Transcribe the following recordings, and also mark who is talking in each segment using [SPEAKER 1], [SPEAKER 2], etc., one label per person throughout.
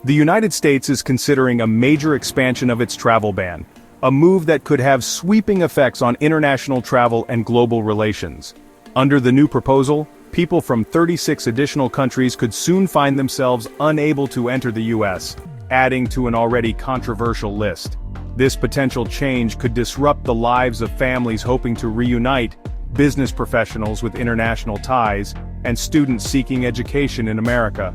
[SPEAKER 1] The United States is considering a major expansion of its travel ban, a move that could have sweeping effects on international travel and global relations. Under the new proposal, people from 36 additional countries could soon find themselves unable to enter the U.S., adding to an already controversial list. This potential change could disrupt the lives of families hoping to reunite, business professionals with international ties, and students seeking education in America.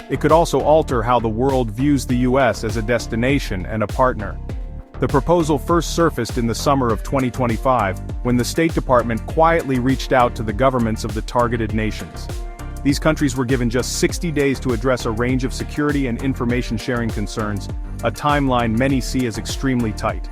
[SPEAKER 1] It could also alter how the world views the U.S. as a destination and a partner. The proposal first surfaced in the summer of 2025, when the State Department quietly reached out to the governments of the targeted nations. These countries were given just 60 days to address a range of security and information sharing concerns, a timeline many see as extremely tight.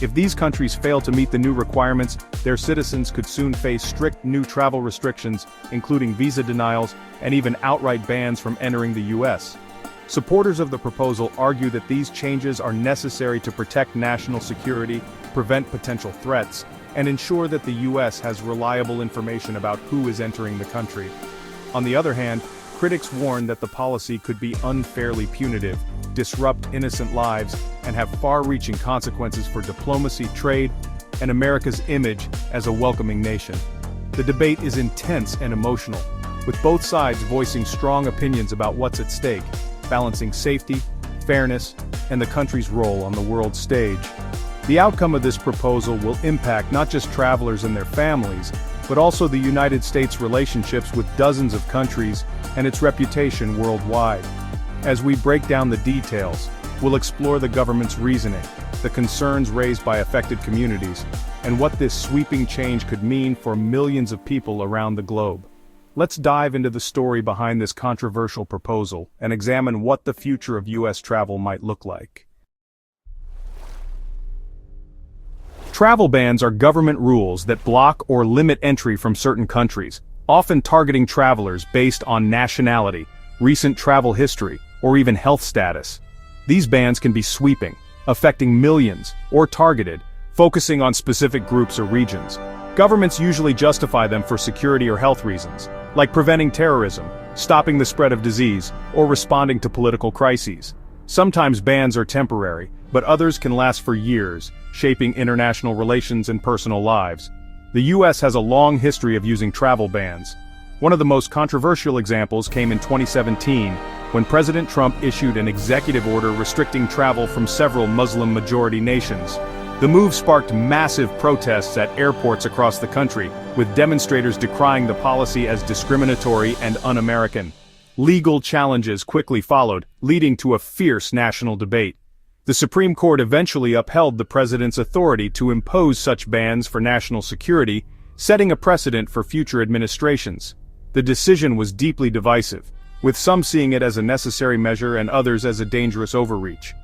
[SPEAKER 1] If these countries fail to meet the new requirements, their citizens could soon face strict new travel restrictions, including visa denials, and even outright bans from entering the U.S. Supporters of the proposal argue that these changes are necessary to protect national security, prevent potential threats, and ensure that the U.S. has reliable information about who is entering the country. On the other hand, critics warn that the policy could be unfairly punitive, disrupt innocent lives, and have far-reaching consequences for diplomacy, trade, and America's image as a welcoming nation. The debate is intense and emotional, with both sides voicing strong opinions about what's at stake, balancing safety, fairness, and the country's role on the world stage. The outcome of this proposal will impact not just travelers and their families, but also the United States' relationships with dozens of countries and its reputation worldwide. As we break down the details, we'll explore the government's reasoning, the concerns raised by affected communities, and what this sweeping change could mean for millions of people around the globe. Let's dive into the story behind this controversial proposal and examine what the future of U.S. travel might look like. Travel bans are government rules that block or limit entry from certain countries, often targeting travelers based on nationality, recent travel history, or even health status. These bans can be sweeping, affecting millions, or targeted, focusing on specific groups or regions. Governments usually justify them for security or health reasons, like preventing terrorism, stopping the spread of disease, or responding to political crises. Sometimes bans are temporary, but others can last for years, shaping international relations and personal lives. The U.S. has a long history of using travel bans. One of the most controversial examples came in 2017, when President Trump issued an executive order restricting travel from several Muslim-majority nations. The move sparked massive protests at airports across the country, with demonstrators decrying the policy as discriminatory and un-American. Legal challenges quickly followed, leading to a fierce national debate. The Supreme Court eventually upheld the president's authority to impose such bans for national security, setting a precedent for future administrations. The decision was deeply divisive, with some seeing it as a necessary measure and others as a dangerous overreach.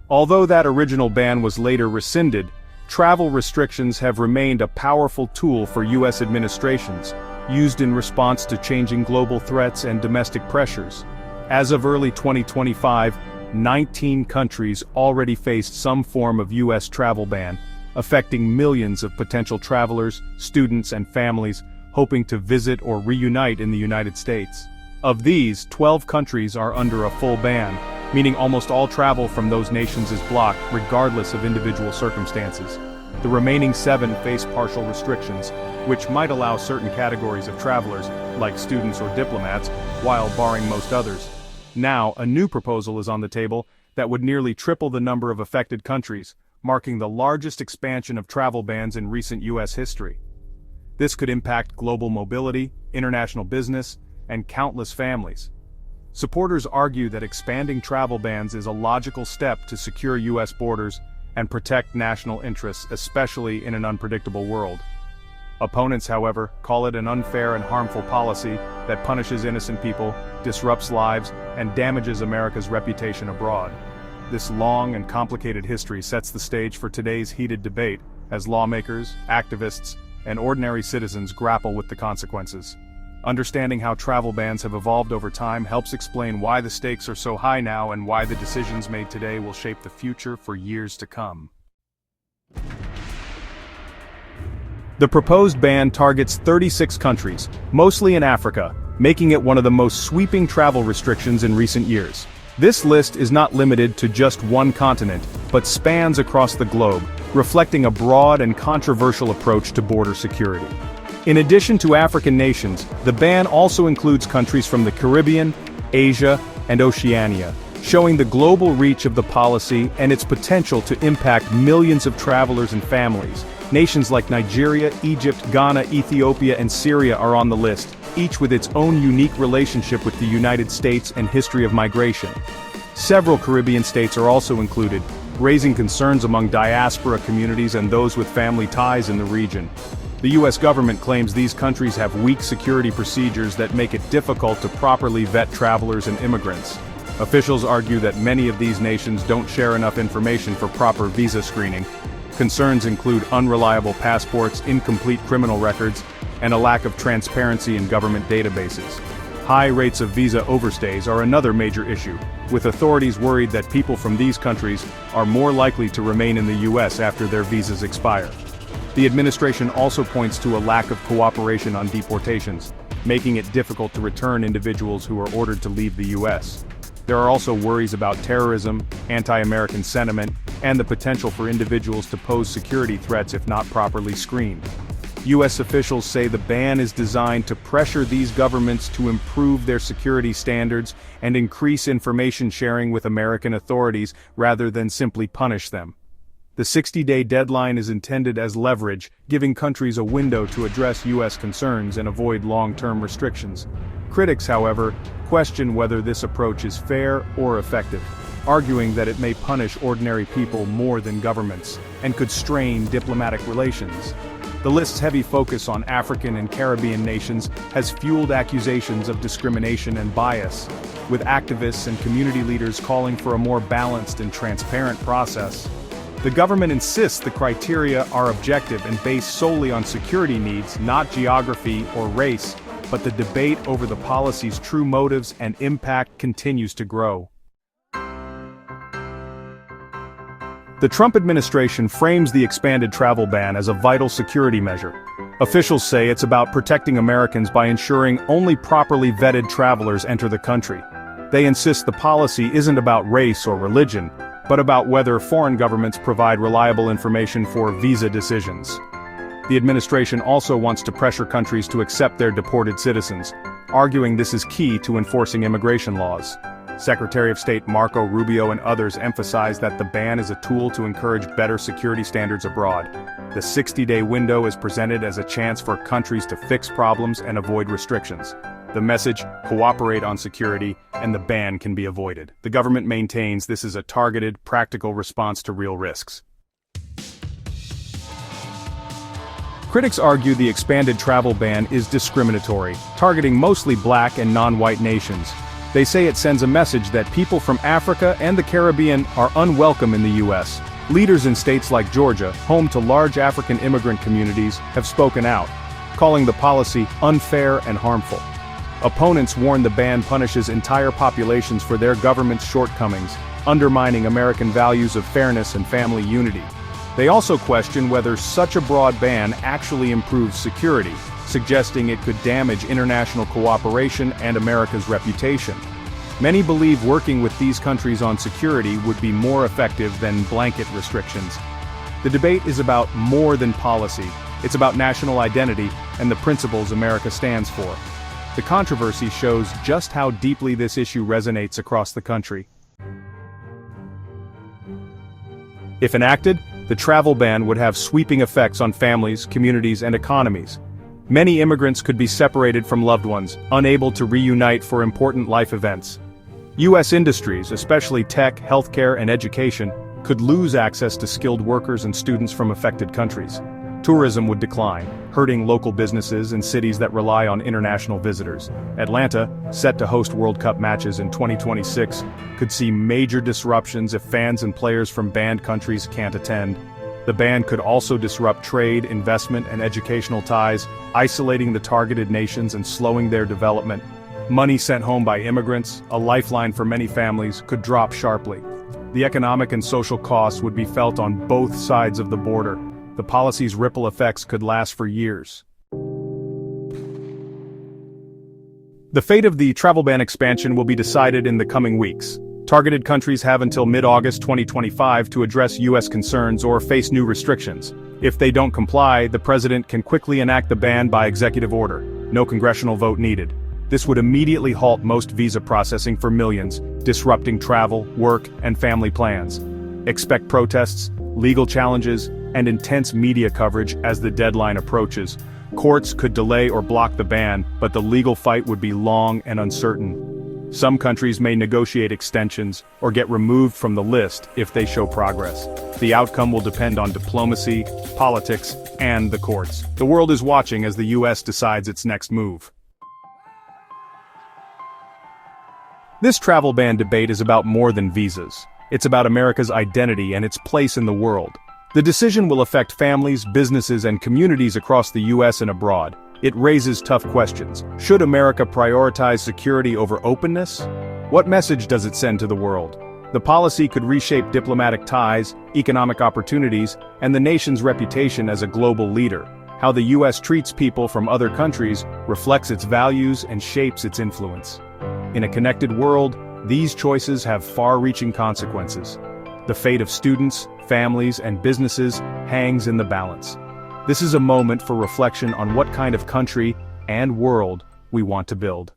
[SPEAKER 1] Although that original ban was later rescinded, travel restrictions have remained a powerful tool for U.S. administrations, used in response to changing global threats and domestic pressures. As of early 2025, 19 countries already faced some form of U.S. travel ban, affecting millions of potential travelers, students, and families hoping to visit or reunite in the United States. Of these, 12 countries are under a full ban, meaning almost all travel from those nations is blocked regardless of individual circumstances. The remaining 7 face partial restrictions, which might allow certain categories of travelers, like students or diplomats, while barring most others. Now, a new proposal is on the table that would nearly triple the number of affected countries, marking the largest expansion of travel bans in recent U.S. history. This could impact global mobility, international business, and countless families. Supporters argue that expanding travel bans is a logical step to secure U.S. borders and protect national interests, especially in an unpredictable world. Opponents, however, call it an unfair and harmful policy that punishes innocent people, disrupts lives, and damages America's reputation abroad. This long and complicated history sets the stage for today's heated debate as lawmakers, activists, and ordinary citizens grapple with the consequences. Understanding how travel bans have evolved over time helps explain why the stakes are so high now and why the decisions made today will shape the future for years to come. The proposed ban targets 36 countries, mostly in Africa, making it one of the most sweeping travel restrictions in recent years. This list is not limited to just one continent, but spans across the globe, reflecting a broad and controversial approach to border security. In addition to African nations, the ban also includes countries from the Caribbean, Asia, and Oceania, showing the global reach of the policy and its potential to impact millions of travelers and families. Nations like Nigeria, Egypt, Ghana, Ethiopia, and Syria are on the list, each with its own unique relationship with the United States and history of migration. Several Caribbean states are also included, raising concerns among diaspora communities and those with family ties in the region. The U.S. government claims these countries have weak security procedures that make it difficult to properly vet travelers and immigrants. Officials argue that many of these nations don't share enough information for proper visa screening. Concerns include unreliable passports, incomplete criminal records, and a lack of transparency in government databases. High rates of visa overstays are another major issue, with authorities worried that people from these countries are more likely to remain in the U.S. after their visas expire. The administration also points to a lack of cooperation on deportations, making it difficult to return individuals who are ordered to leave the U.S. There are also worries about terrorism, anti-American sentiment, and the potential for individuals to pose security threats if not properly screened. U.S. officials say the ban is designed to pressure these governments to improve their security standards and increase information sharing with American authorities rather than simply punish them. The 60-day deadline is intended as leverage, giving countries a window to address U.S. concerns and avoid long-term restrictions. Critics, however, question whether this approach is fair or effective, arguing that it may punish ordinary people more than governments, and could strain diplomatic relations. The list's heavy focus on African and Caribbean nations has fueled accusations of discrimination and bias, with activists and community leaders calling for a more balanced and transparent process. The government insists the criteria are objective and based solely on security needs, not geography or race, but the debate over the policy's true motives and impact continues to grow. The Trump administration frames the expanded travel ban as a vital security measure. Officials say it's about protecting Americans by ensuring only properly vetted travelers enter the country. They insist the policy isn't about race or religion, but about whether foreign governments provide reliable information for visa decisions. The administration also wants to pressure countries to accept their deported citizens, arguing this is key to enforcing immigration laws. Secretary of State Marco Rubio and others emphasize that the ban is a tool to encourage better security standards abroad. The 60-day window is presented as a chance for countries to fix problems and avoid restrictions. The message, cooperate on security, and the ban can be avoided. The government maintains this is a targeted, practical response to real risks. Critics argue the expanded travel ban is discriminatory, targeting mostly black and non-white nations. They say it sends a message that people from Africa and the Caribbean are unwelcome in the U.S. Leaders in states like Georgia, home to large African immigrant communities, have spoken out, calling the policy unfair and harmful. Opponents warn the ban punishes entire populations for their government's shortcomings, undermining American values of fairness and family unity. They also question whether such a broad ban actually improves security, suggesting it could damage international cooperation and America's reputation. Many believe working with these countries on security would be more effective than blanket restrictions. The debate is about more than policy. It's about national identity and the principles America stands for. The controversy shows just how deeply this issue resonates across the country. If enacted, the travel ban would have sweeping effects on families, communities, and economies. Many immigrants could be separated from loved ones, unable to reunite for important life events. U.S. industries, especially tech, healthcare, and education, could lose access to skilled workers and students from affected countries. Tourism would decline, hurting local businesses in cities that rely on international visitors. Atlanta, set to host World Cup matches in 2026, could see major disruptions if fans and players from banned countries can't attend. The ban could also disrupt trade, investment, and educational ties, isolating the targeted nations and slowing their development. Money sent home by immigrants, a lifeline for many families, could drop sharply. The economic and social costs would be felt on both sides of the border. The policy's ripple effects could last for years. The fate of the travel ban expansion will be decided in the coming weeks. Targeted countries have until mid-August 2025 to address U.S. concerns or face new restrictions. If they don't comply, the president can quickly enact the ban by executive order. No congressional vote needed. This would immediately halt most visa processing for millions, disrupting travel, work, and family plans. Expect protests, legal challenges, and intense media coverage as the deadline approaches. Courts could delay or block the ban, but the legal fight would be long and uncertain. Some countries may negotiate extensions or get removed from the list if they show progress. The outcome will depend on diplomacy, politics, and the courts. The world is watching as the U.S. decides its next move. This travel ban debate is about more than visas. It's about America's identity and its place in the world. The decision will affect families, businesses, and communities across the U.S. and abroad. It raises tough questions. Should America prioritize security over openness? What message does it send to the world? The policy could reshape diplomatic ties, economic opportunities, and the nation's reputation as a global leader. How the U.S. treats people from other countries reflects its values and shapes its influence. In a connected world, these choices have far-reaching consequences. The fate of students, families, and businesses hangs in the balance. This is a moment for reflection on what kind of country and world we want to build.